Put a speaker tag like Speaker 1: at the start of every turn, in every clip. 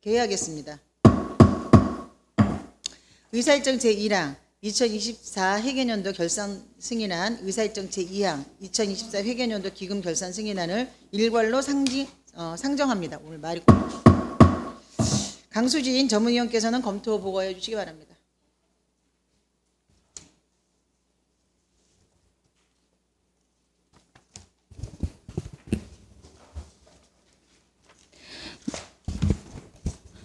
Speaker 1: 개의하겠습니다. 의사일정 제1항 2024 회계연도 결산 승인안, 의사일정 제2항 2024 회계연도 기금 결산 승인안을 일괄로 상정합니다. 오늘 말이 강수진 전문위원께서는 검토 보고해 주시기 바랍니다.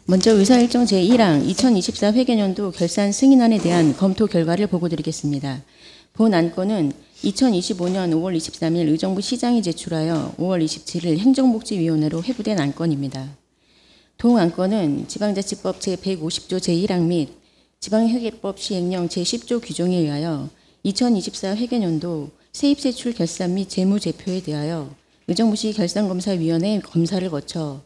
Speaker 2: 먼저 의사일정 제1항 2024 회계연도 결산 승인안에 대한 검토 결과를 보고드리겠습니다. 본 안건은 2025년 5월 23일 의정부 시장이 제출하여 5월 27일 행정복지위원회로 회부된 안건입니다. 동 안건은 지방자치법 제150조 제1항 및 지방회계법 시행령 제10조 규정에 의하여 2024 회계연도 세입세출 결산 및 재무제표에 대하여 의정부시 결산검사위원회 검사를 거쳐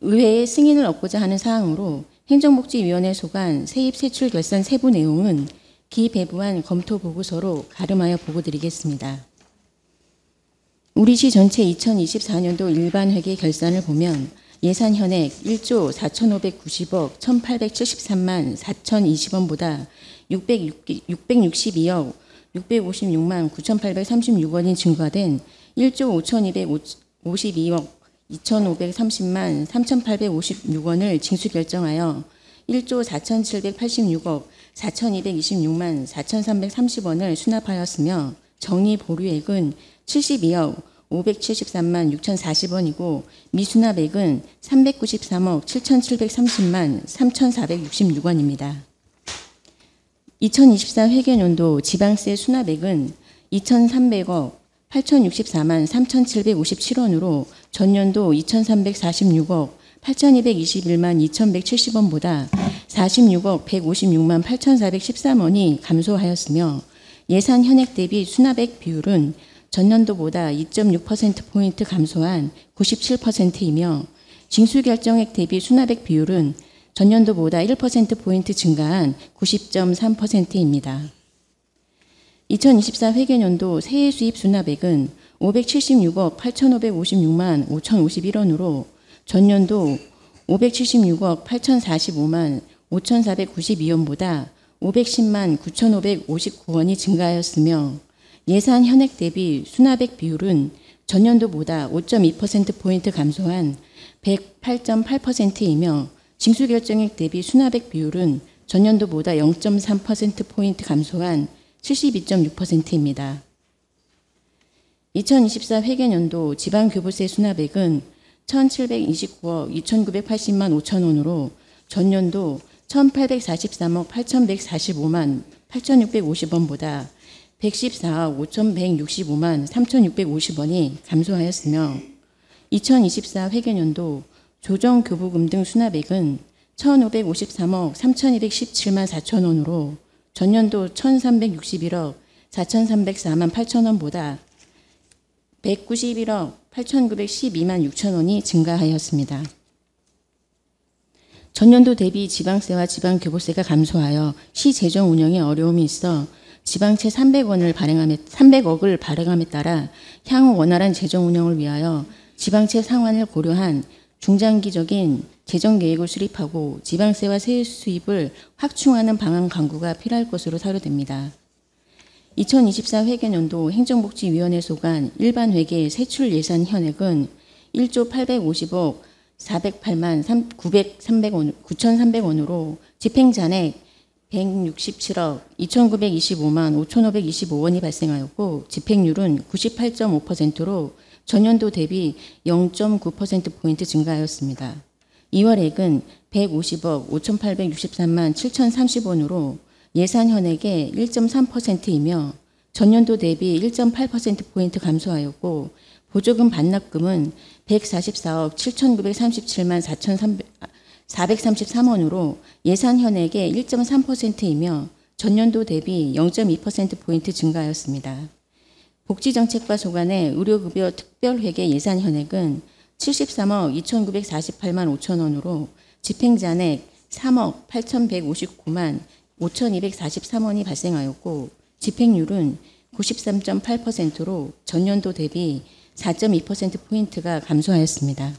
Speaker 2: 의회의 승인을 얻고자 하는 사항으로 행정복지위원회 소관 세입세출 결산 세부 내용은 기배부한 검토 보고서로 가름하여 보고드리겠습니다. 우리시 전체 2024년도 일반회계 결산을 보면 예산 현액 1조 4,590억 1,873만 4,020원보다 662억 656만 9,836원이 증가된 1조 5,252억 2,530만 3,856원을 징수 결정하여 1조 4,786억 4,226만 4,330원을 수납하였으며 정리 보류액은 72억 573만 6,040원이고 미수납액은 393억 7,730만 3,466원입니다. 2024 회계연도 지방세 수납액은 2,300억 8,064만 3,757원으로 전년도 2,346억 8,221만 2,170원보다 46억 156만 8,413원이 감소하였으며 예산 현액 대비 수납액 비율은 전년도보다 2.6%포인트 감소한 97%이며 징수결정액 대비 수납액 비율은 전년도보다 1%포인트 증가한 90.3%입니다. 2024 회계연도 세액 수입 수납액은 576억 8,556만 5,051원으로 전년도 576억 8,045만 5,492원보다 510만 9,559원이 증가하였으며 예산 현액 대비 수납액 비율은 전년도보다 5.2%포인트 감소한 108.8%이며 징수결정액 대비 수납액 비율은 전년도보다 0.3%포인트 감소한 72.6%입니다. 2024 회계연도 지방교부세 수납액은 1,729억 2,980만 5천원으로 전년도 1,843억 8,145만 8,650원보다 114억 5,165만 3,650원이 감소하였으며 2024 회계연도 조정교부금 등 수납액은 1,553억 3,217만 4천원으로 전년도 1,361억 4,304만 8천원보다 191억 8,912만 6천원이 증가하였습니다. 전년도 대비 지방세와 지방교부세가 감소하여 시 재정 운영에 어려움이 있어 지방채 300억을 발행함에 따라 향후 원활한 재정 운영을 위하여 지방채 상환을 고려한 중장기적인 재정계획을 수립하고 지방세와 세액 수입을 확충하는 방안 강구가 필요할 것으로 사료됩니다. 2024 회계연도 행정복지위원회 소관 일반회계 세출 예산 현액은 1조 850억 408만 9,300원으로 집행잔액 167억 2,925만 5,525원이 발생하였고 집행률은 98.5%로 전년도 대비 0.9%포인트 증가하였습니다. 이월액은 150억 5,863만 7,030원으로 예산 현액의 1.3%이며 전년도 대비 1.8%포인트 감소하였고 보조금 반납금은 144억 7,937만 433원으로 예산 현액의 1.3%이며 전년도 대비 0.2%포인트 증가하였습니다. 복지정책과 소관의 의료급여 특별회계 예산 현액은 73억 2,948만 5천원으로 집행잔액 3억 8,159만 5,243원이 발생하였고 집행률은 93.8%로 전년도 대비 4.2%포인트가 감소하였습니다.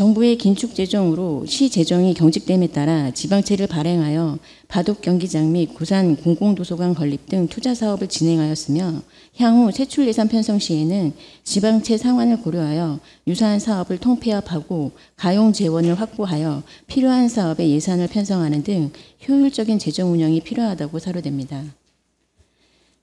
Speaker 2: 정부의 긴축 재정으로 시 재정이 경직됨에 따라 지방채를 발행하여 바둑 경기장 및 구산 공공도서관 건립 등 투자 사업을 진행하였으며 향후 세출 예산 편성 시에는 지방채 상환을 고려하여 유사한 사업을 통폐합하고 가용 재원을 확보하여 필요한 사업에 예산을 편성하는 등 효율적인 재정 운영이 필요하다고 사료됩니다.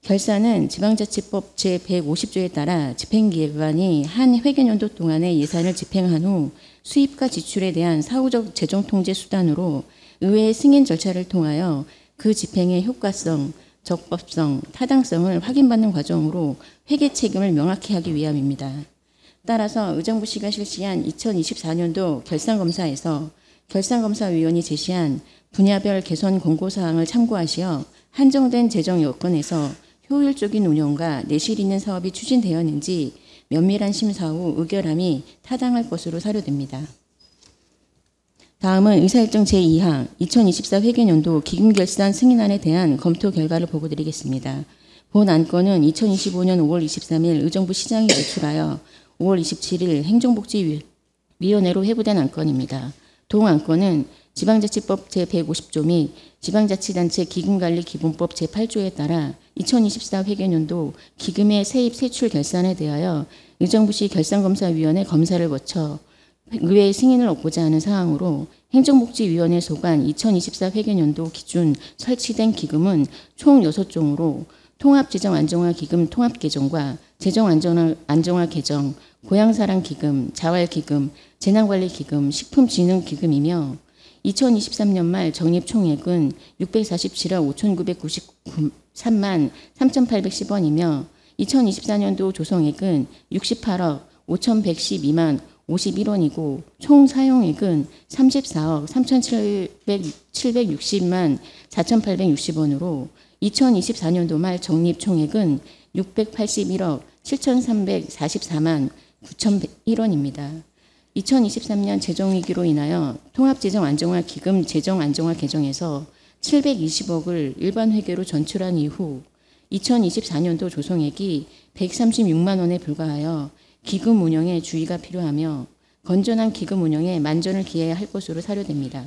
Speaker 2: 결산은 지방자치법 제150조에 따라 집행기관이 한 회계연도 동안의 예산을 집행한 후 수입과 지출에 대한 사후적 재정통제 수단으로 의회의 승인 절차를 통하여 그 집행의 효과성, 적법성, 타당성을 확인받는 과정으로 회계 책임을 명확히 하기 위함입니다. 따라서 의정부시가 실시한 2024년도 결산검사에서 결산검사위원이 제시한 분야별 개선 권고사항을 참고하시어 한정된 재정 여건에서 효율적인 운영과 내실 있는 사업이 추진되었는지 면밀한 심사 후 의결함이 타당할 것으로 사료됩니다. 다음은 의사일정 제2항 2024 회계연도 기금결산 승인안에 대한 검토 결과를 보고드리겠습니다. 본 안건은 2025년 5월 23일 의정부 시장이 제출하여 5월 27일 행정복지위원회로 회부된 안건입니다. 동 안건은 지방자치법 제150조 및 지방자치단체 기금관리기본법 제8조에 따라 2024 회계연도 기금의 세입 세출 결산에 대하여 의정부시 결산검사위원회 검사를 거쳐 의회의 승인을 얻고자 하는 사항으로 행정복지위원회 소관 2024 회계연도 기준 설치된 기금은 총 6종으로 통합재정안정화기금 통합계정과 재정안정화계정, 고향사랑기금, 자활기금, 재난관리기금, 식품진흥기금이며 2023년 말 적립총액은 647억 5,993만 3,810원이며 2024년도 조성액은 68억 5,112만 51원이고 총 사용액은 34억 3,760만 4,860원으로 2024년도 말 적립총액은 681억 7,344만 9,100원입니다. 2023년 재정위기로 인하여 통합재정안정화기금 재정안정화 계정에서 720억을 일반회계로 전출한 이후 2024년도 조성액이 136만 원에 불과하여 기금 운영에 주의가 필요하며 건전한 기금 운영에 만전을 기해야 할 것으로 사료됩니다.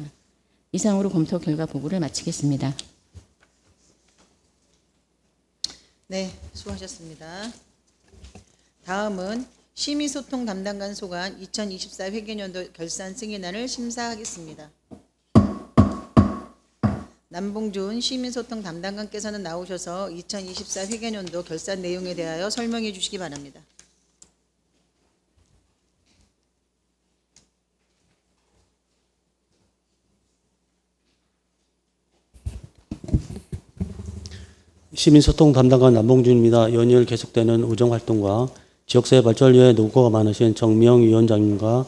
Speaker 2: 이상으로 검토 결과 보고를 마치겠습니다.
Speaker 1: 네, 수고하셨습니다. 다음은 심의소통 담당관 소관 2024 회계연도 결산 승인안을 심사하겠습니다. 남봉준 심의소통 담당관께서는 나오셔서 2024 회계연도 결산 내용에 대하여 설명해 주시기 바랍니다.
Speaker 3: 시민소통 담당관 남봉준입니다. 연이을 계속되는 의정활동과 지역사회 발전을 노고가 많으신 정미영 위원장님과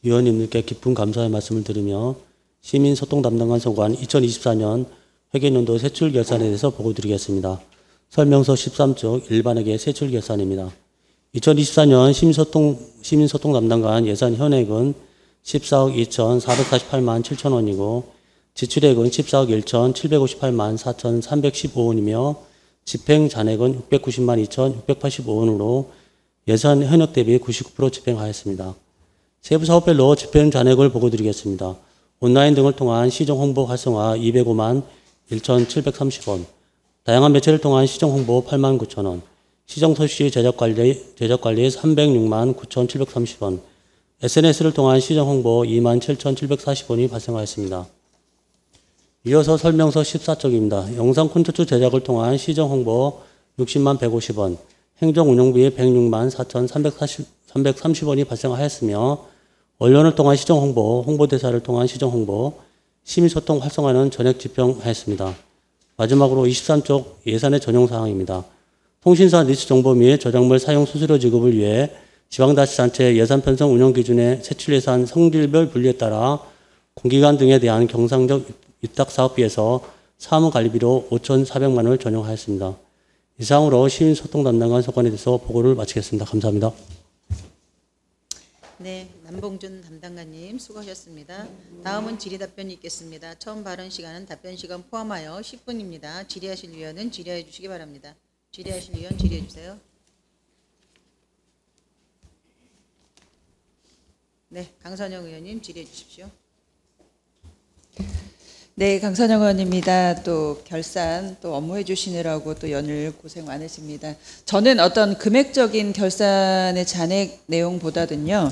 Speaker 3: 위원님들께 깊은 감사의 말씀을 드리며 시민소통 담당관 소관 2024년 회계연도 세출 결산에 대해서 보고드리겠습니다. 설명서 13쪽 일반회계 세출 결산입니다. 2024년 시민소통 담당관 예산 현액은 14억 2,448만 7천원이고 지출액은 14억 1,758만 4,315원이며 집행 잔액은 690만 2,685원으로 예산 현역 대비 99% 집행하였습니다. 세부 사업별로 집행 잔액을 보고드리겠습니다. 온라인 등을 통한 시정 홍보 활성화 205만 1,730원, 다양한 매체를 통한 시정 홍보 8만 9천원, 시정 서시 제작관리 306만 9,730원, SNS를 통한 시정 홍보 2만 7,740원이 발생하였습니다. 이어서 설명서 14쪽입니다. 영상 콘텐츠 제작을 통한 시정 홍보 60만 150원, 행정운영비 106만 4,330원이 발생하였으며 언론을 통한 시정 홍보, 홍보대사를 통한 시정 홍보, 시민소통 활성화는 전액 집행하였습니다. 마지막으로 23쪽 예산의 전용사항입니다. 통신사 리스트 정보 및 저작물 사용 수수료 지급을 위해 지방자치단체 예산 편성 운영 기준의 세출 예산 성질별 분리에 따라 공기관 등에 대한 경상적 위탁 사업비에서 사무관리비로 5,400만 원을 전용하였습니다. 이상으로 시민소통 담당관 소관에 대해서 보고를 마치겠습니다. 감사합니다.
Speaker 1: 네, 남봉준 담당관님 수고하셨습니다. 다음은 질의답변이 있겠습니다. 처음 발언 시간은 답변 시간 포함하여 10분입니다. 질의하실 위원은 질의해 주시기 바랍니다. 질의하실 위원 질의해 주세요. 네, 강선영 의원님 질의해 주십시오.
Speaker 4: 네, 강선영 의원입니다. 또 결산 또 업무해 주시느라고 또 연일 고생 많으십니다. 저는 어떤 금액적인 결산의 잔액 내용보다는요,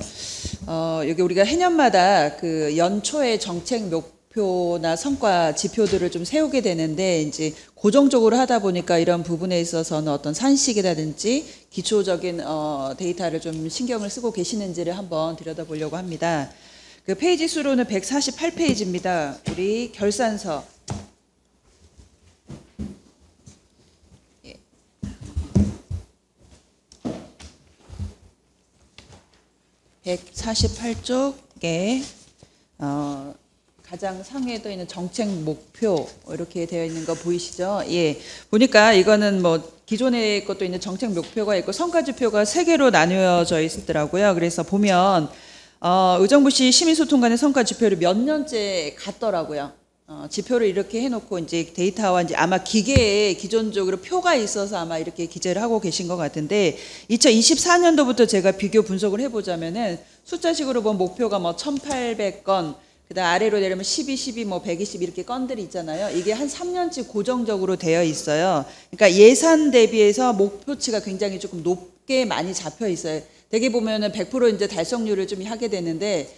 Speaker 4: 여기 우리가 해년마다 그 연초에 정책 목표나 성과 지표들을 좀 세우게 되는데 이제 고정적으로 하다 보니까 이런 부분에 있어서는 어떤 산식이라든지 기초적인 데이터를 좀 신경을 쓰고 계시는지를 한번 들여다보려고 합니다. 그 페이지 수로는 148페이지입니다. 우리 결산서. 예. 148쪽에 가장 상위에 떠 있는 정책 목표 이렇게 되어 있는 거 보이시죠? 예. 보니까 이거는 뭐 기존의 것도 있는 정책 목표가 있고 성과지표가 3개로 나뉘어져 있더라고요. 그래서 보면 의정부시 시민소통관의 성과지표를 몇 년째 갔더라고요. 지표를 이렇게 해놓고 이제 데이터와 이제 아마 기계에 기존적으로 표가 있어서 아마 이렇게 기재를 하고 계신 것 같은데 2024년도부터 제가 비교 분석을 해보자면은 숫자식으로 보면 목표가 뭐 1,800건 그다음 아래로 내려면 12, 12, 뭐 120 이렇게 건들이 있잖아요. 이게 한 3년치 고정적으로 되어 있어요. 그러니까 예산 대비해서 목표치가 굉장히 조금 높게 많이 잡혀 있어요. 대개 보면은 100% 이제 달성률을 좀 하게 되는데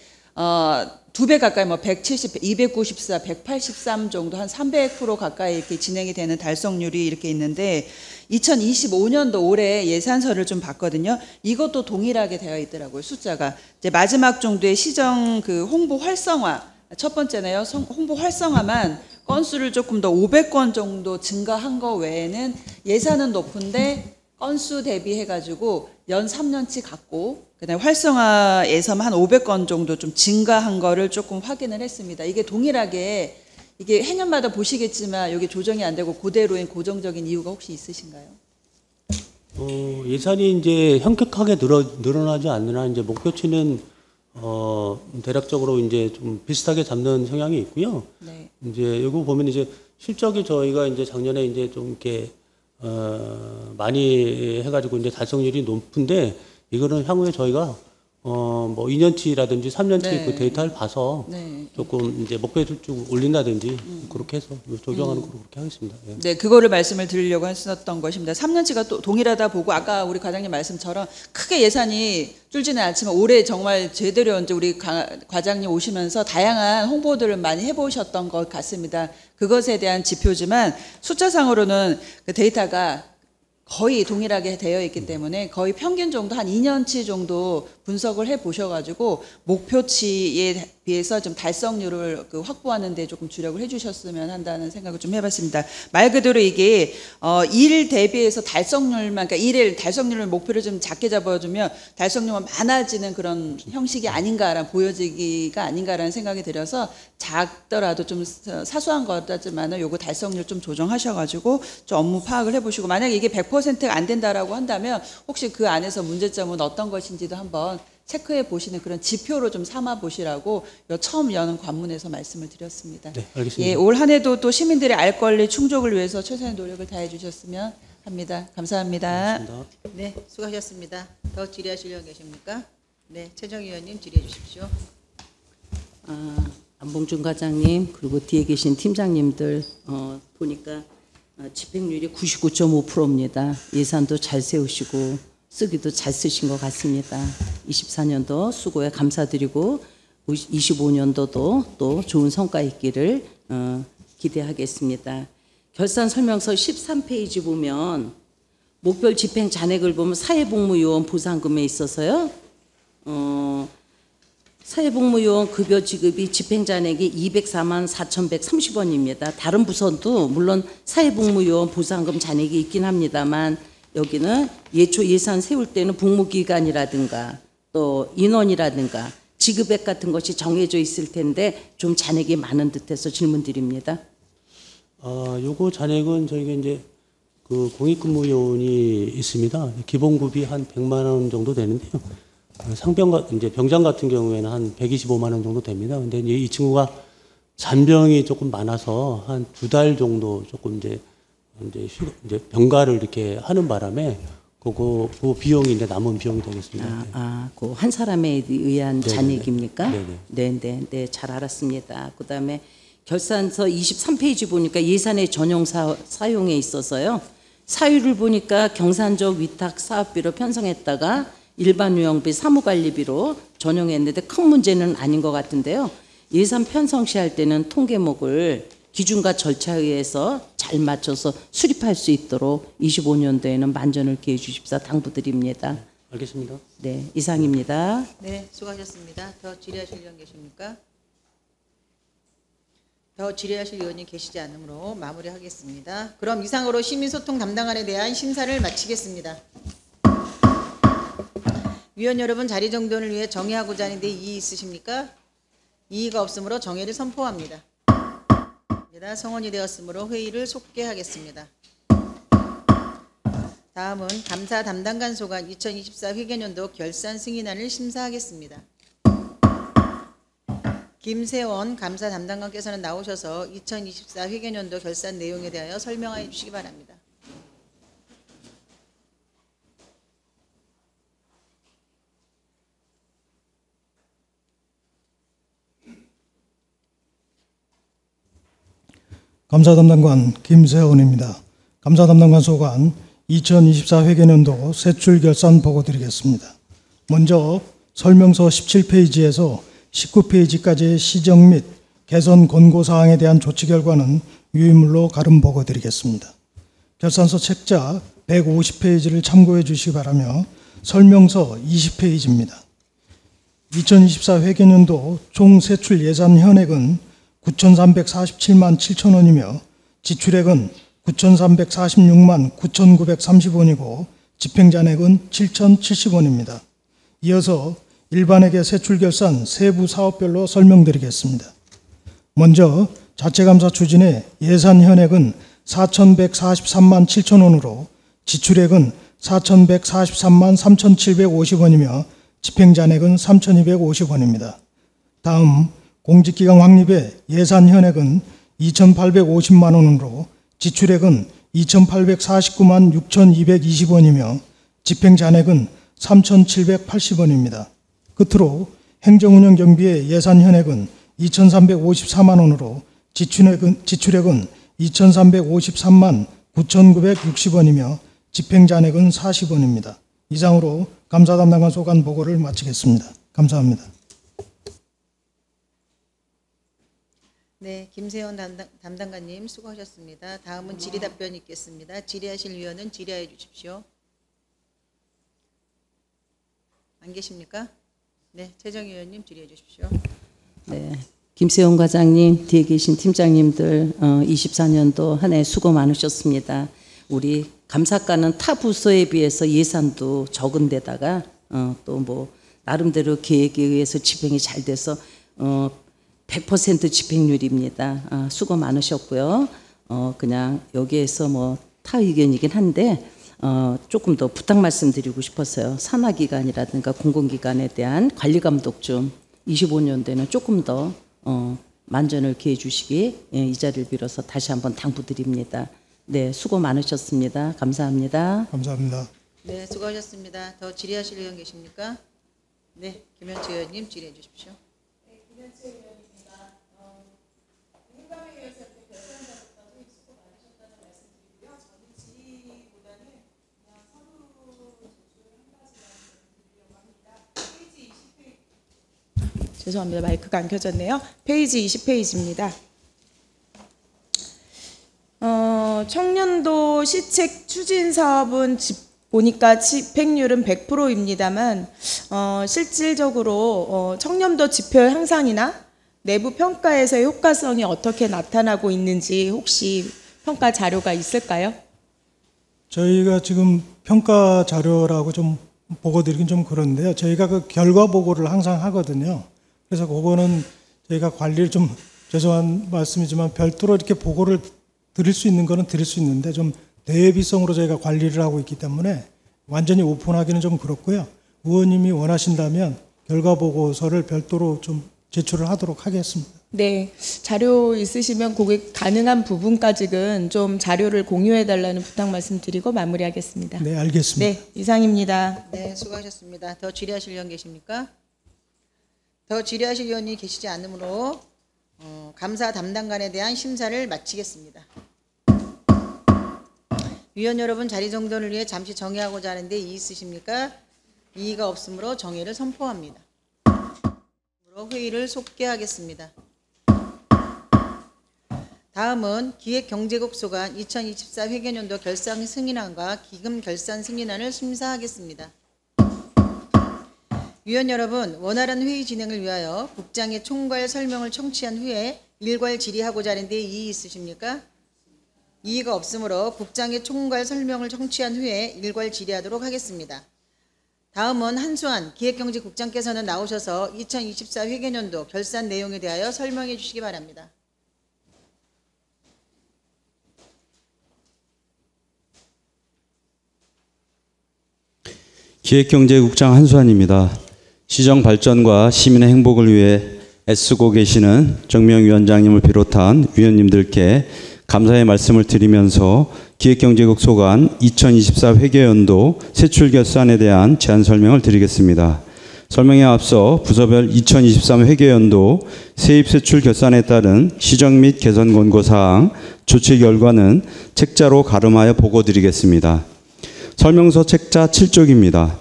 Speaker 4: 2배 가까이 뭐 170, 294, 183 정도 한 300% 가까이 이렇게 진행이 되는 달성률이 이렇게 있는데 2025년도 올해 예산서를 좀 봤거든요. 이것도 동일하게 되어 있더라고요. 숫자가 이제 마지막 정도의 시정 그 홍보 활성화 첫 번째네요. 홍보 활성화만 건수를 조금 더 500건 정도 증가한 거 외에는 예산은 높은데 건수 대비해가지고 연 3년치 갖고 그다음에 활성화에서만 한 500건 정도 좀 증가한 거를 조금 확인을 했습니다. 이게 동일하게 이게 해년마다 보시겠지만 여기 조정이 안 되고 그대로인 고정적인 이유가 혹시 있으신가요?
Speaker 3: 예산이 이제 현격하게 늘어나지 않느나 이제 목표치는 대략적으로 이제 좀 비슷하게 잡는 성향이 있고요.
Speaker 4: 네.
Speaker 3: 이제 이거 보면 이제 실적이 저희가 이제 작년에 이제 좀 이렇게 많이 해가지고 이제 달성률이 높은데 이거는 향후에 저희가 뭐 2년치라든지 3년치
Speaker 4: 네.
Speaker 3: 그 데이터를 봐서
Speaker 4: 네.
Speaker 3: 조금 이제 목표를 좀 올린다든지 그렇게 해서 조정하는 걸로 그렇게 하겠습니다. 예.
Speaker 4: 네, 그거를 말씀을 드리려고 했었던 것입니다. 3년치가 또 동일하다 보고 아까 우리 과장님 말씀처럼 크게 예산이 줄지는 않지만 올해 정말 제대로 이제 우리 과장님 오시면서 다양한 홍보들을 많이 해보셨던 것 같습니다. 그것에 대한 지표지만 숫자상으로는 그 데이터가 거의 동일하게 되어 있기 때문에 거의 평균 정도 한 2년치 정도 분석을 해 보셔가지고 목표치에 비해서 좀 달성률을 확보하는 데 조금 주력을 해주셨으면 한다는 생각을 좀 해봤습니다. 말 그대로 이게 일 대비해서 달성률만, 그러니까 일의 달성률을 목표를 좀 작게 잡아주면 달성률만 많아지는 그런 형식이 아닌가라는 보여지기가 아닌가라는 생각이 들어서 작더라도 좀 사소한 거라지만은 요거 달성률 좀 조정하셔가지고 좀 업무 파악을 해보시고 만약에 이게 100%가 안 된다라고 한다면 혹시 그 안에서 문제점은 어떤 것인지도 한번 체크해 보시는 그런 지표로 좀 삼아 보시라고 처음 여는 관문에서 말씀을 드렸습니다.
Speaker 3: 네, 알겠습니다.
Speaker 4: 예, 올 한 해도 또 시민들의 알 권리 충족을 위해서 최선의 노력을 다해 주셨으면 합니다. 감사합니다.
Speaker 3: 알겠습니다.
Speaker 1: 네, 수고하셨습니다. 더 질의하시려고 계십니까? 네, 최정 의원님 질의해 주십시오.
Speaker 5: 안봉준 과장님 그리고 뒤에 계신 팀장님들 보니까 집행률이 99.5%입니다. 예산도 잘 세우시고 쓰기도 잘 쓰신 것 같습니다. 24년도 수고에 감사드리고 25년도도 또 좋은 성과 있기를 기대하겠습니다. 결산 설명서 13페이지 보면 목별 집행 잔액을 보면 사회복무요원 보상금에 있어서요. 사회복무요원 급여 지급이 집행 잔액이 204만 4,130원입니다. 다른 부서도 물론 사회복무요원 보상금 잔액이 있긴 합니다만 여기는 예초 예산 세울 때는 복무기간이라든가 또 인원이라든가 지급액 같은 것이 정해져 있을 텐데 좀 잔액이 많은 듯해서 질문드립니다.
Speaker 3: 요거 잔액은 저희가 이제 그 공익근무요원이 있습니다. 기본급이 한 100만 원 정도 되는데요. 이제 병장 같은 경우에는 한 125만 원 정도 됩니다. 근데 이 친구가 잔병이 조금 많아서 한 2달 정도 조금 이제 병가를 이렇게 하는 바람에 그 비용이 이제 남은 비용이 되겠습니다.
Speaker 5: 그 한 사람에 의한
Speaker 3: 네네네.
Speaker 5: 잔액입니까?
Speaker 3: 네네.
Speaker 5: 네, 잘 알았습니다. 그다음에 결산서 23페이지 보니까 예산의 전용 사용에 있어서요. 사유를 보니까 경산적 위탁 사업비로 편성했다가 일반 운영비 사무관리비로 전용했는데 큰 문제는 아닌 것 같은데요. 예산 편성 시 할 때는 통계목을 기준과 절차에 의해서 잘 맞춰서 수립할 수 있도록 25년도에는 만전을 기해 주십사 당부드립니다.
Speaker 3: 알겠습니다.
Speaker 5: 네, 이상입니다.
Speaker 1: 네, 수고하셨습니다. 더 질의하실 의원 계십니까? 더 질의하실 의원이 계시지 않으므로 마무리하겠습니다. 그럼 이상으로 시민소통 담당안에 대한 심사를 마치겠습니다. 위원 여러분, 자리 정돈을 위해 정의하고자 하는데 이의 있으십니까? 이의가 없으므로 정의를 선포합니다. 성원이 되었으므로 회의를 속개하겠습니다. 다음은 감사 담당관 소관 2024 회계년도 결산 승인안을 심사하겠습니다. 김세원 감사 담당관께서는 나오셔서 2024 회계년도 결산 내용에 대하여 설명하여 주시기 바랍니다.
Speaker 6: 감사 담당관 김세원입니다. 감사 담당관 소관 2024 회계년도 세출 결산 보고 드리겠습니다. 먼저 설명서 17페이지에서 19페이지까지의 시정 및 개선 권고 사항에 대한 조치 결과는 유의물로 가름 보고 드리겠습니다. 결산서 책자 150페이지를 참고해 주시기 바라며 설명서 20페이지입니다. 2024 회계년도 총 세출 예산 현액은 9,347만 7천 원이며 지출액은 9,346만 9,930원이고 집행잔액은 7,070원입니다. 이어서 일반회계 세출결산 세부 사업별로 설명드리겠습니다. 먼저 자체감사 추진의 예산 현액은 4,143만 7천 원으로 지출액은 4,143만 3,750원이며 집행잔액은 3,250원입니다. 다음 공직기강 확립의 예산 현액은 2,850만 원으로 지출액은 2,849만 6,220원이며 집행잔액은 3,780원입니다. 끝으로 행정운영 경비의 예산 현액은 2,354만 원으로 지출액은 2,353만 9,960원이며 집행잔액은 40원입니다. 이상으로 감사 담당관 소관 보고를 마치겠습니다. 감사합니다.
Speaker 1: 네, 김세원 담당관님 수고하셨습니다. 다음은 질의 답변이 있겠습니다. 질의하실 위원은 질의하여 주십시오. 안 계십니까? 네, 최정희 의원님 질의해 주십시오.
Speaker 5: 네, 김세원 과장님, 뒤에 계신 팀장님들 24년도 한 해 수고 많으셨습니다. 우리 감사과는 타 부서에 비해서 예산도 적은 데다가 또 뭐 나름대로 계획에 의해서 집행이 잘 돼서 100% 집행률입니다. 수고 많으셨고요. 그냥 여기에서 뭐 타 의견이긴 한데 조금 더 부탁 말씀드리고 싶었어요. 산하기관이라든가 공공기관에 대한 관리 감독 좀 25년도에는 조금 더 만전을 기해 주시기 이 자리를 빌어서 다시 한번 당부드립니다. 네, 수고 많으셨습니다. 감사합니다.
Speaker 6: 감사합니다.
Speaker 1: 네, 수고하셨습니다. 더 질의하실 의원 계십니까? 네, 김현채 의원님 질의해 주십시오.
Speaker 7: 죄송합니다. 마이크가 안 켜졌네요. 페이지 20페이지입니다. 청년도 시책 추진 사업은 보니까 집행률은 100%입니다만 실질적으로 청년도 지표 향상이나 내부 평가에서의 효과성이 어떻게 나타나고 있는지 혹시 평가 자료가 있을까요?
Speaker 6: 저희가 지금 평가 자료라고 좀 보고 드리긴 좀 그런데요. 저희가 그 결과 보고를 항상 하거든요. 그래서 그거는 저희가 관리를 좀 죄송한 말씀이지만 별도로 이렇게 보고를 드릴 수 있는 거는 드릴 수 있는데 좀 대비성으로 저희가 관리를 하고 있기 때문에 완전히 오픈하기는 좀 그렇고요. 의원님이 원하신다면 결과 보고서를 별도로 좀 제출을 하도록 하겠습니다.
Speaker 7: 네, 자료 있으시면 그게 가능한 부분까지는 좀 자료를 공유해달라는 부탁 말씀드리고 마무리하겠습니다.
Speaker 6: 네, 알겠습니다.
Speaker 7: 네, 이상입니다.
Speaker 1: 네, 수고하셨습니다. 더 질의하실 위원 계십니까? 더 질의하실 위원이 계시지 않으므로 감사 담당관에 대한 심사를 마치겠습니다. 위원 여러분, 자리 정돈을 위해 잠시 정회하고자 하는데 이의 있으십니까? 이의가 없으므로 정회를 선포합니다. 회의를 속개하겠습니다. 다음은 기획경제국 소관 2024 회계연도 결산 승인안과 기금 결산 승인안을 심사하겠습니다. 위원 여러분, 원활한 회의 진행을 위하여 국장의 총괄 설명을 청취한 후에 일괄 질의하고자 하는데 이의 있으십니까? 이의가 없으므로 국장의 총괄 설명을 청취한 후에 일괄 질의하도록 하겠습니다. 다음은 한수환 기획경제국장께서는 나오셔서 2024 회계연도 결산 내용에 대하여 설명해 주시기 바랍니다.
Speaker 8: 기획경제국장 한수환입니다. 시정 발전과 시민의 행복을 위해 애쓰고 계시는 정명 위원장님을 비롯한 위원님들께 감사의 말씀을 드리면서 기획경제국 소관 2024 회계연도 세출 결산에 대한 제안 설명을 드리겠습니다. 설명에 앞서 부서별 2023 회계연도 세입 세출 결산에 따른 시정 및 개선 권고 사항, 조치 결과는 책자로 가름하여 보고드리겠습니다. 설명서 책자 7쪽입니다.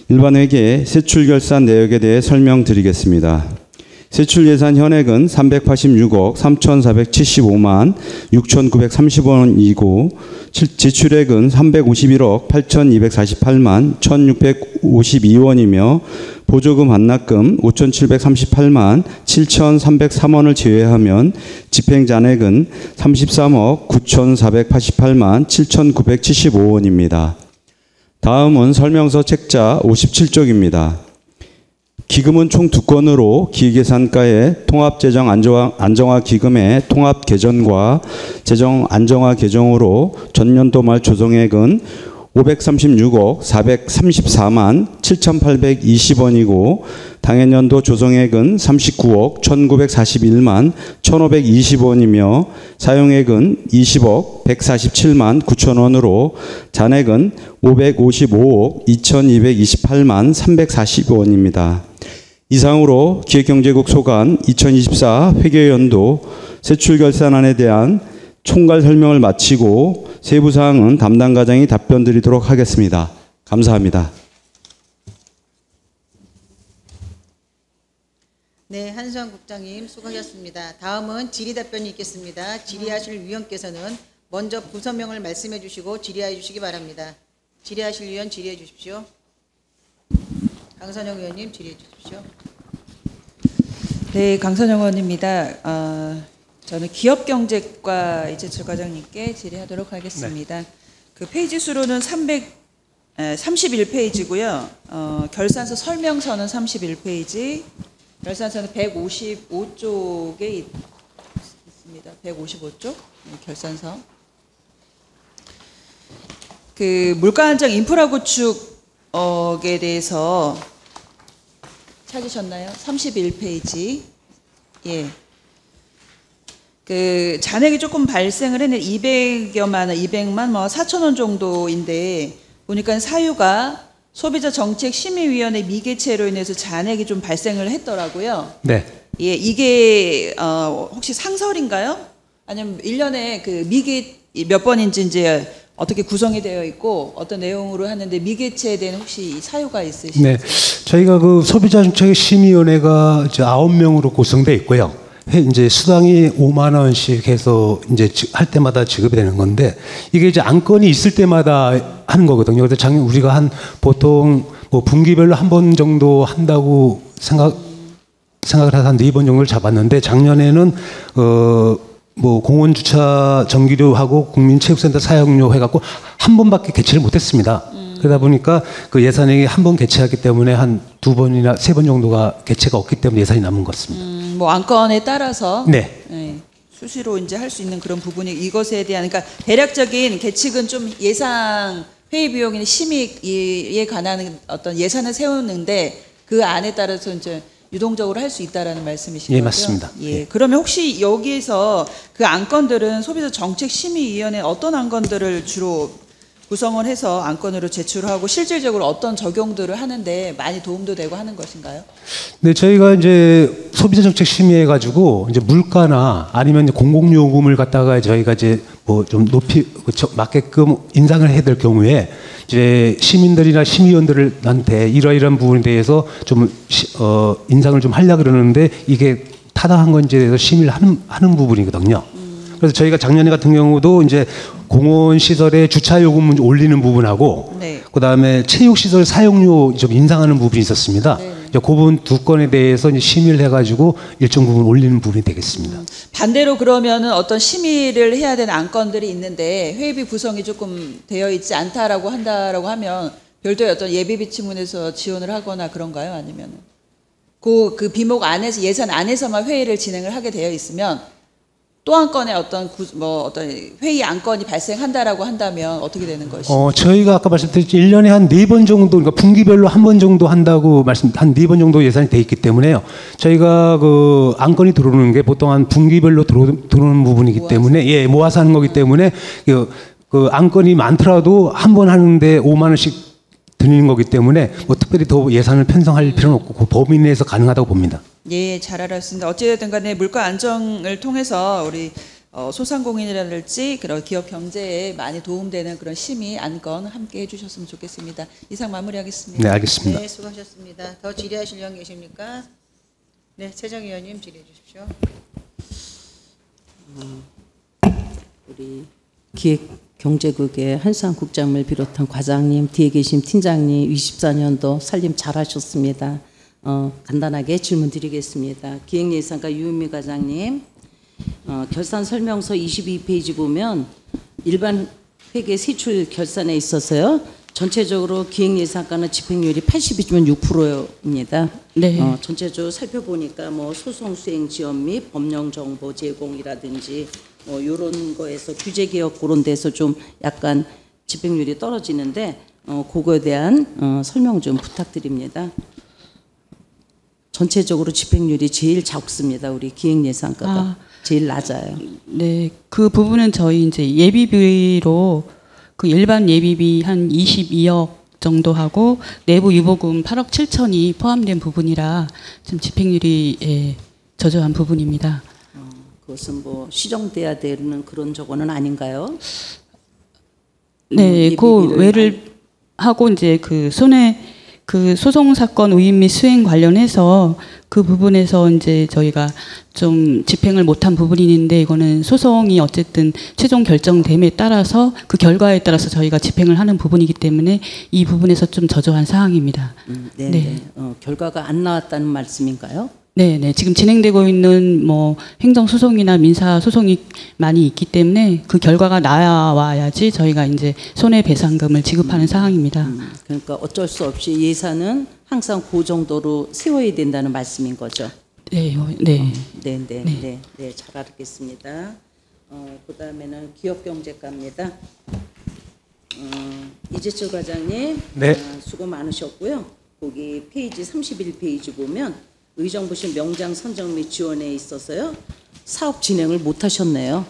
Speaker 8: 일반 회계 세출 결산 내역에 대해 설명드리겠습니다. 세출 예산 현액은 386억 3,475만 6,930원이고 지출액은 351억 8,248만 1,652원이며 보조금 반납금 5,738만 7,303원을 제외하면 집행잔액은 33억 9,488만 7,975원입니다. 다음은 설명서 책자 57쪽입니다. 기금은 총 2건으로 기획예산과의 통합재정 안정화 기금의 통합 개전과 재정 안정화 개정으로 전년도 말 조성액은 536억 434만 7,820원이고 당해년도 조성액은 39억 1,941만 1,520원이며 사용액은 20억 147만 9천원으로 잔액은 555억 2,228만 340원입니다. 이상으로 기획경제국 소관 2024 회계연도 세출결산안에 대한 총괄 설명을 마치고 세부 사항은 담당 과장이 답변 드리도록 하겠습니다. 감사합니다.
Speaker 1: 네, 한수환 국장님 수고하셨습니다. 다음은 질의 답변이 있겠습니다. 질의하실 위원께서는 먼저 부서명을 말씀해 주시고 질의해 주시기 바랍니다. 질의하실 위원 질의해 주십시오. 강선영 의원님 질의해 주십시오.
Speaker 4: 네, 강선영 의원입니다. 저는 기업경제과 이재철 과장님께 질의하도록 하겠습니다. 네. 그 페이지 수로는 31페이지고요. 결산서 설명서는 31페이지, 결산서는 155쪽에 있습니다. 155쪽 결산서. 그 물가안정 인프라 구축에 대해서 찾으셨나요? 31페이지. 예. 그 잔액이 조금 발생을 했는데 200여만 원, 200만 뭐 4천 원 정도인데 보니까 사유가 소비자 정책 심의위원회 미개체로 인해서 잔액이 좀 발생을 했더라고요.
Speaker 9: 네.
Speaker 4: 예, 이게 혹시 상설인가요? 아니면 1년에 그 미개 몇 번인지 이제 어떻게 구성이 되어 있고 어떤 내용으로 하는데 미개체에 대한 혹시 사유가 있으신지?
Speaker 9: 네. 저희가 그 소비자 정책 심의위원회가 이제 9명으로 구성돼 있고요. 이제 수당이 5만 원씩 해서 이제 할 때마다 지급이 되는 건데 이게 이제 안건이 있을 때마다 하는 거거든요. 그래서 작년 우리가 한 보통 뭐 분기별로 한 번 정도 한다고 생각을 해서 한 4번 정도를 잡았는데 작년에는 뭐 공원 주차 전기료하고 국민체육센터 사용료 해갖고 한 번밖에 개최를 못했습니다. 그러다 보니까 그 예산액이 한 번 개최하기 때문에 한 2번이나 3번 정도가 개최가 없기 때문에 예산이 남은 것 같습니다.
Speaker 4: 뭐 안건에 따라서
Speaker 9: 네.
Speaker 4: 네, 수시로 이제 할 수 있는 그런 부분이 이것에 대한 그러니까 대략적인 계측은 좀 예상 회의 비용이나 심의에 관한 어떤 예산을 세우는데 그 안에 따라서 이제 유동적으로 할 수 있다라는 말씀이신
Speaker 9: 예,
Speaker 4: 거죠?
Speaker 9: 맞습니다.
Speaker 4: 예. 그러면 혹시 여기에서 그 안건들은 소비자 정책 심의위원회 어떤 안건들을 주로 구성을 해서 안건으로 제출하고 실질적으로 어떤 적용들을 하는데 많이 도움도 되고 하는 것인가요?
Speaker 9: 네, 저희가 이제 소비자 정책 심의해 가지고 이제 물가나 아니면 공공요금을 갖다가 저희가 이제 뭐 좀 높이 맞게끔 인상을 해야 될 경우에 이제 시민들이나 심의위원들한테 이러이러한 부분에 대해서 좀 인상을 좀 하려고 그러는데 이게 타당한 건지에 대해서 심의를 하는 부분이거든요. 그래서 저희가 작년에 같은 경우도 이제 공원 시설의 주차 요금을 올리는 부분하고
Speaker 4: 네.
Speaker 9: 그다음에 체육 시설 사용료 좀 인상하는 부분이 있었습니다. 이제 그 부분 두 건에 대해서 이제 심의를 해가지고 일정 부분 올리는 부분이 되겠습니다.
Speaker 4: 반대로 그러면은 어떤 심의를 해야 되는 안건들이 있는데 회의비 구성이 조금 되어 있지 않다라고 한다라고 하면 별도의 어떤 예비비 치문에서 지원을 하거나 그런가요? 아니면 그 비목 안에서 예산 안에서만 회의를 진행을 하게 되어 있으면 또 한 건의 어떤 어떤 회의 안건이 발생한다라고 한다면 어떻게 되는 것이죠?
Speaker 9: 저희가 아까 말씀드렸듯이 1년에 한 4번 정도, 그러니까 분기별로 한 번 정도 한다고 한 4번 정도 예산이 돼 있기 때문에요. 저희가 그 안건이 들어오는 게 보통 한 분기별로 들어오는 부분이기 때문에, 예, 모아서 하는 거기 때문에 그 안건이 많더라도 한 번 하는데 5만 원씩 드리는 거기 때문에 뭐 특별히 더 예산을 편성할 필요는 없고 그 범위 내에서 가능하다고 봅니다.
Speaker 4: 예, 잘 알았습니다. 어찌됐든 간에 물가 안정을 통해서 우리 소상공인이라든지 그런 기업 경제에 많이 도움되는 그런 심의 안건 함께 해주셨으면 좋겠습니다. 이상 마무리하겠습니다.
Speaker 9: 네, 알겠습니다.
Speaker 1: 네, 수고하셨습니다. 더 질의하실 영 계십니까? 네, 최정의원님 질의해 주십시오.
Speaker 5: 우리 기획경제국의 한수환 국장을 비롯한 과장님, 뒤에 계신 팀장님 24년도 살림 잘하셨습니다. 간단하게 질문 드리겠습니다. 기획예산과 유은미 과장님, 결산 설명서 22페이지 보면 일반 회계 세출 결산에 있어서요. 전체적으로 기획예산과는 집행률이 82.6%입니다.
Speaker 10: 네.
Speaker 5: 전체적으로 살펴보니까 뭐 소송 수행 지원 및 법령 정보 제공이라든지 뭐 이런 거에서 규제 개혁 그런 데서 좀 약간 집행률이 떨어지는데 그거에 대한 설명 좀 부탁드립니다. 전체적으로 집행률이 제일 적습니다. 우리 기획예산과가 제일 낮아요.
Speaker 10: 네, 그 부분은 저희 이제 예비비로 그 일반 예비비 한 22억 정도 하고 내부 유보금 8억 7천이 포함된 부분이라 좀 집행률이 저조한 부분입니다.
Speaker 5: 그것은 뭐 시정돼야 되는 그런 저거는 아닌가요?
Speaker 10: 네, 그 외를 하고 이제 그 소송 사건 의입 및 수행 관련해서 그 부분에서 이제 저희가 좀 집행을 못한 부분이 있는데 이거는 소송이 어쨌든 최종 결정됨에 따라서 그 결과에 따라서 저희가 집행을 하는 부분이기 때문에 이 부분에서 좀 저조한 사항입니다.
Speaker 5: 네.
Speaker 10: 네.
Speaker 5: 결과가 안 나왔다는 말씀인가요?
Speaker 10: 네. 지금 진행되고 있는 뭐 행정 소송이나 민사 소송이 많이 있기 때문에 그 결과가 나와야지 저희가 이제 손해배상금을 지급하는 사항입니다.
Speaker 5: 그러니까 어쩔 수 없이 예산은 항상 그 정도로 세워야 된다는 말씀인 거죠.
Speaker 10: 네.
Speaker 5: 네, 잘 알겠습니다. 그다음에는 기업경제과입니다. 이재철 과장님,
Speaker 9: 네.
Speaker 5: 수고 많으셨고요. 거기 페이지 31페이지 보면 의정부시 명장 선정 및 지원에 있어서요 사업 진행을 못 하셨네요.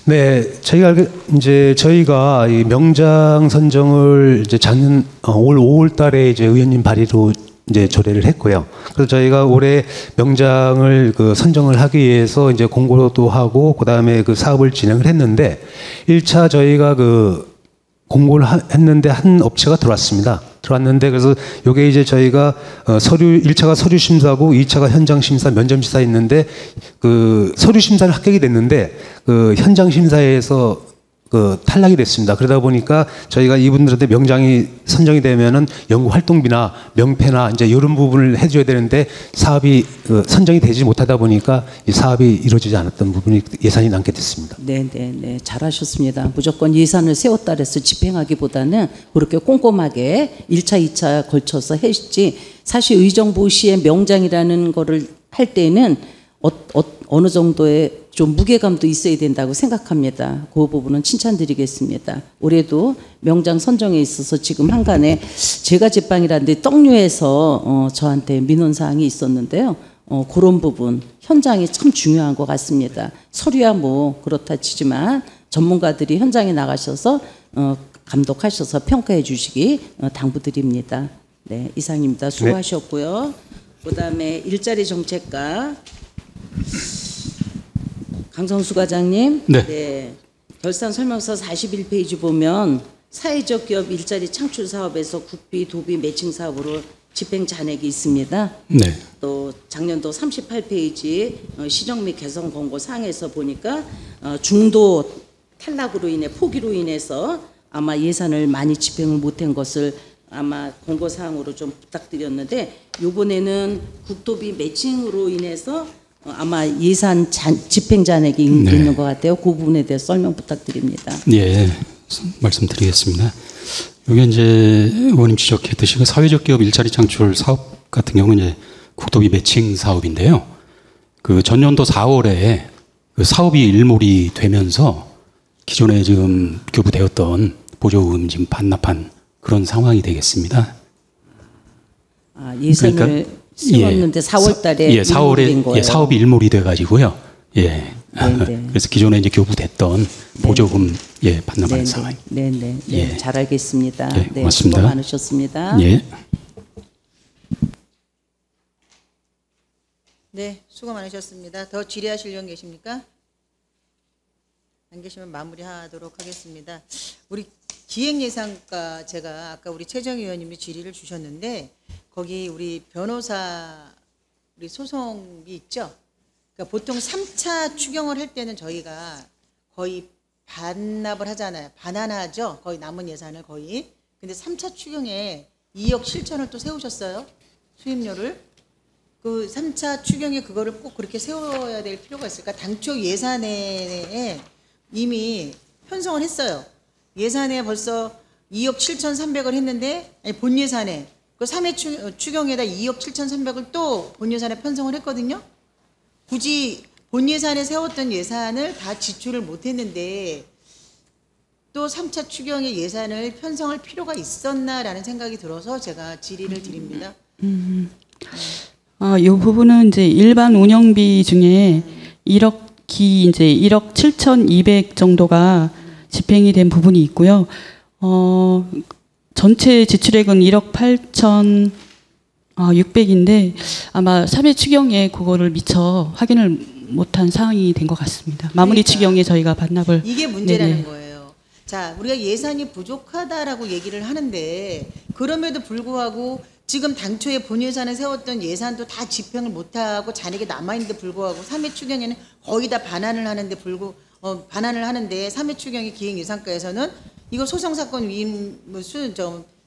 Speaker 9: 네, 저희가 이 명장 선정을 이제 작년 올 5월달에 이제 의원님 발의로 이제 조례를 했고요. 그래서 저희가 올해 명장을 그 선정을 하기 위해서 이제 공고도 하고 그다음에 그 사업을 진행을 했는데 1차 저희가 그 공고를 했는데 한 업체가 들어왔는데 그래서 요게 이제 저희가 1차가 서류 심사고 2차가 현장 심사, 면접 심사 있는데 그 서류 심사는 합격이 됐는데 그 현장 심사에서 그 탈락이 됐습니다. 그러다 보니까 저희가 이분들한테 명장이 선정이 되면은 연구 활동비나 명패나 이제 이런 부분을 해줘야 되는데 사업이 선정이 되지 못하다 보니까 이 사업이 이루어지지 않았던 부분이 예산이 남게 됐습니다.
Speaker 5: 네, 잘하셨습니다. 무조건 예산을 세웠다 해서 집행하기보다는 그렇게 꼼꼼하게 1차, 2차 걸쳐서 했지 사실 의정부시의 명장이라는 거를 할 때는 어느 정도의 좀 무게감도 있어야 된다고 생각합니다. 그 부분은 칭찬드리겠습니다. 올해도 명장 선정에 있어서 지금 한간에 제가 제빵이라는데 떡류에서 저한테 민원사항이 있었는데요. 그런 부분 현장이 참 중요한 것 같습니다. 서류야 뭐 그렇다 치지만 전문가들이 현장에 나가셔서 감독하셔서 평가해 주시기 당부드립니다. 네, 이상입니다. 수고하셨고요. 그다음에 일자리 정책과 강성수 과장님.
Speaker 11: 네.
Speaker 5: 결산 설명서 41페이지 보면 사회적 기업 일자리 창출 사업에서 국비, 도비 매칭 사업으로 집행 잔액이 있습니다.
Speaker 11: 네.
Speaker 5: 또 작년도 38페이지 시정 및 개선 권고 사항에서 보니까 중도 탈락으로 인해 포기로 인해서 아마 예산을 많이 집행을 못한 것을 아마 권고 사항으로 좀 부탁드렸는데 이번에는 국도비 매칭으로 인해서 아마 예산 집행 잔액이 있는 것 같아요. 그 부분에 대해서 설명 부탁드립니다.
Speaker 11: 예, 말씀드리겠습니다. 여기 이제 의원님 지적했듯이 그 사회적 기업 일자리 창출 사업 같은 경우는 이제 국도비 매칭 사업인데요. 그 전년도 4월에 그 사업이 일몰이 되면서 기존에 지금 교부되었던 보조금 지금 반납한 그런 상황이 되겠습니다.
Speaker 5: 예산을
Speaker 11: 그러니까,
Speaker 5: 세웠는데 4월달에
Speaker 11: 4월에 사업이 일몰이 돼가지고요. 예.
Speaker 5: 네네.
Speaker 11: 그래서 기존에 이제 교부됐던 보조금 반납하는 상황.
Speaker 5: 네네.
Speaker 11: 예.
Speaker 5: 잘 알겠습니다.
Speaker 11: 예,
Speaker 5: 네,
Speaker 11: 고맙습니다.
Speaker 5: 수고 많으셨습니다.
Speaker 11: 예.
Speaker 1: 네, 수고 많으셨습니다. 더 질의하실 의원 계십니까? 안 계시면 마무리하도록 하겠습니다. 우리 기획예산과 제가 아까 우리 최정 의원님이 질의를 주셨는데 거기 우리 변호사 우리 소송이 있죠. 그러니까 보통 3차 추경을 할 때는 저희가 거의 반납을 하잖아요. 반환하죠. 거의 남은 예산을 거의. 근데 3차 추경에 2억 실천을 또 세우셨어요. 수입료를. 그 3차 추경에 그거를 꼭 그렇게 세워야 될 필요가 있을까? 당초 예산에 이미 편성을 했어요. 예산에 벌써 2억 7,300을 했는데 아니 본 예산에 그 3회 추경에다 2억 7,300을 또 본 예산에 편성을 했거든요. 굳이 본 예산에 세웠던 예산을 다 지출을 못했는데 또 3차 추경의 예산을 편성할 필요가 있었나라는 생각이 들어서 제가 질의를 드립니다.
Speaker 10: 이 부분은 이제 일반 운영비 중에 1억 7,200 정도가 집행이 된 부분이 있고요. 전체 지출액은 1억 8,600인데 아마 3회 추경에 그거를 미처 확인을 못한 사항이 된 것 같습니다. 마무리
Speaker 1: 그러니까
Speaker 10: 추경에 저희가 반납을
Speaker 1: 이게 문제라는
Speaker 10: 네네.
Speaker 1: 거예요. 자, 우리가 예산이 부족하다라고 얘기를 하는데 그럼에도 불구하고 지금 당초에 본 예산에 세웠던 예산도 다 집행을 못하고 잔액이 남아있는데 불구하고 3회 추경에는 거의 다 반환을 하는데 반환을 하는데 3회 추경의 기획예산과에서는 이거 소송사건 위임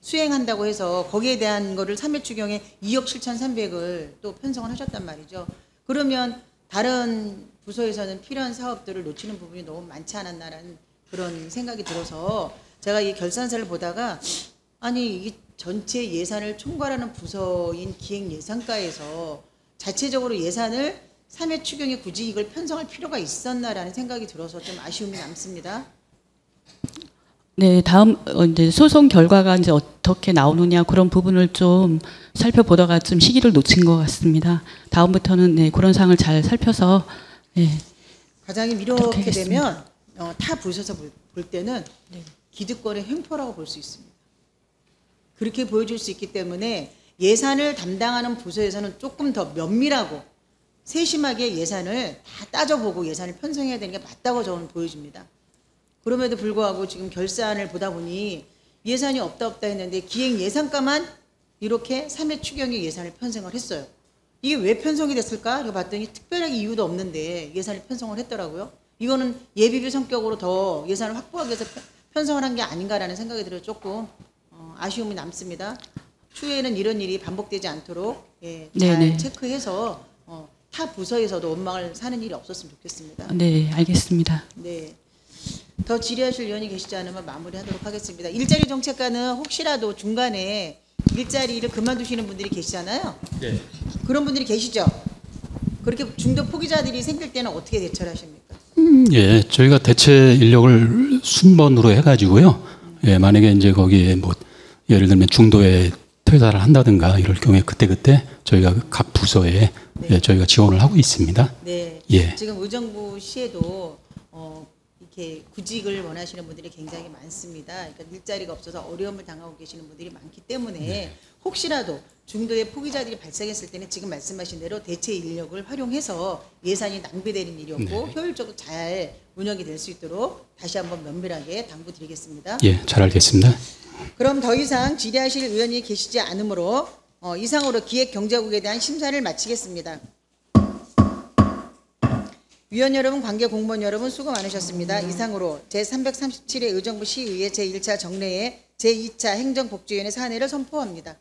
Speaker 1: 수행한다고 해서 거기에 대한 거를 3회 추경에 2억 7,300을 또 편성을 하셨단 말이죠. 그러면 다른 부서에서는 필요한 사업들을 놓치는 부분이 너무 많지 않았나라는 그런 생각이 들어서 제가 이 결산서를 보다가 아니 이 전체 예산을 총괄하는 부서인 기획예산과에서 자체적으로 예산을 3회 추경에 굳이 이걸 편성할 필요가 있었나라는 생각이 들어서 좀 아쉬움이 남습니다.
Speaker 10: 네, 다음 이제 소송 결과가 이제 어떻게 나오느냐 그런 부분을 좀 살펴보다가 좀 시기를 놓친 것 같습니다. 다음부터는 네, 그런 사항을 잘 살펴서
Speaker 1: 과장님 이렇게 되면 타 부서에서 볼 때는 기득권의 횡포라고 볼 수 있습니다. 그렇게 보여줄 수 있기 때문에 예산을 담당하는 부서에서는 조금 더 면밀하고 세심하게 예산을 다 따져보고 예산을 편성해야 되는 게 맞다고 저는 보여집니다. 그럼에도 불구하고 지금 결산을 보다 보니 예산이 없다 했는데 기획예산과만 이렇게 3회 추경의 예산을 편성을 했어요. 이게 왜 편성이 됐을까? 이거 봤더니 특별하게 이유도 없는데 예산을 편성을 했더라고요. 이거는 예비비 성격으로 더 예산을 확보하기 위해서 편성을 한 게 아닌가라는 생각이 들어 조금 아쉬움이 남습니다. 추후에는 이런 일이 반복되지 않도록 잘 체크해서 타 부서에서도 원망을 사는 일이 없었으면 좋겠습니다.
Speaker 10: 네, 알겠습니다.
Speaker 1: 네. 더 질의하실 의원이 계시지 않으면 마무리하도록 하겠습니다. 일자리 정책과는 혹시라도 중간에 일자리를 그만두시는 분들이 계시잖아요.
Speaker 11: 네.
Speaker 1: 그런 분들이 계시죠? 그렇게 중도 포기자들이 생길 때는 어떻게 대처를 하십니까?
Speaker 11: 예, 저희가 대체 인력을 순번으로 해가지고요. 예, 만약에 이제 거기에 뭐 예를 들면 중도에 퇴사를 한다든가 이럴 경우에 그때 저희가 각 부서에 예, 저희가 지원을 하고 있습니다.
Speaker 1: 네.
Speaker 11: 예.
Speaker 1: 지금 의정부 시에도 이렇게 구직을 원하시는 분들이 굉장히 많습니다. 그러니까 일자리가 없어서 어려움을 당하고 계시는 분들이 많기 때문에 혹시라도 중도의 포기자들이 발생했을 때는 지금 말씀하신 대로 대체 인력을 활용해서 예산이 낭비되는 일이 없고 효율적으로 잘 운영이 될 수 있도록 다시 한번 면밀하게 당부드리겠습니다.
Speaker 11: 예, 잘 알겠습니다.
Speaker 1: 그럼 더 이상 질의하실 의원이 계시지 않으므로 이상으로 기획경제국에 대한 심사를 마치겠습니다. 위원 여러분, 관계 공무원 여러분 수고 많으셨습니다. 이상으로 제337회 의정부 시의회 제1차 정례회 제2차 행정복지위원회 사내를 선포합니다.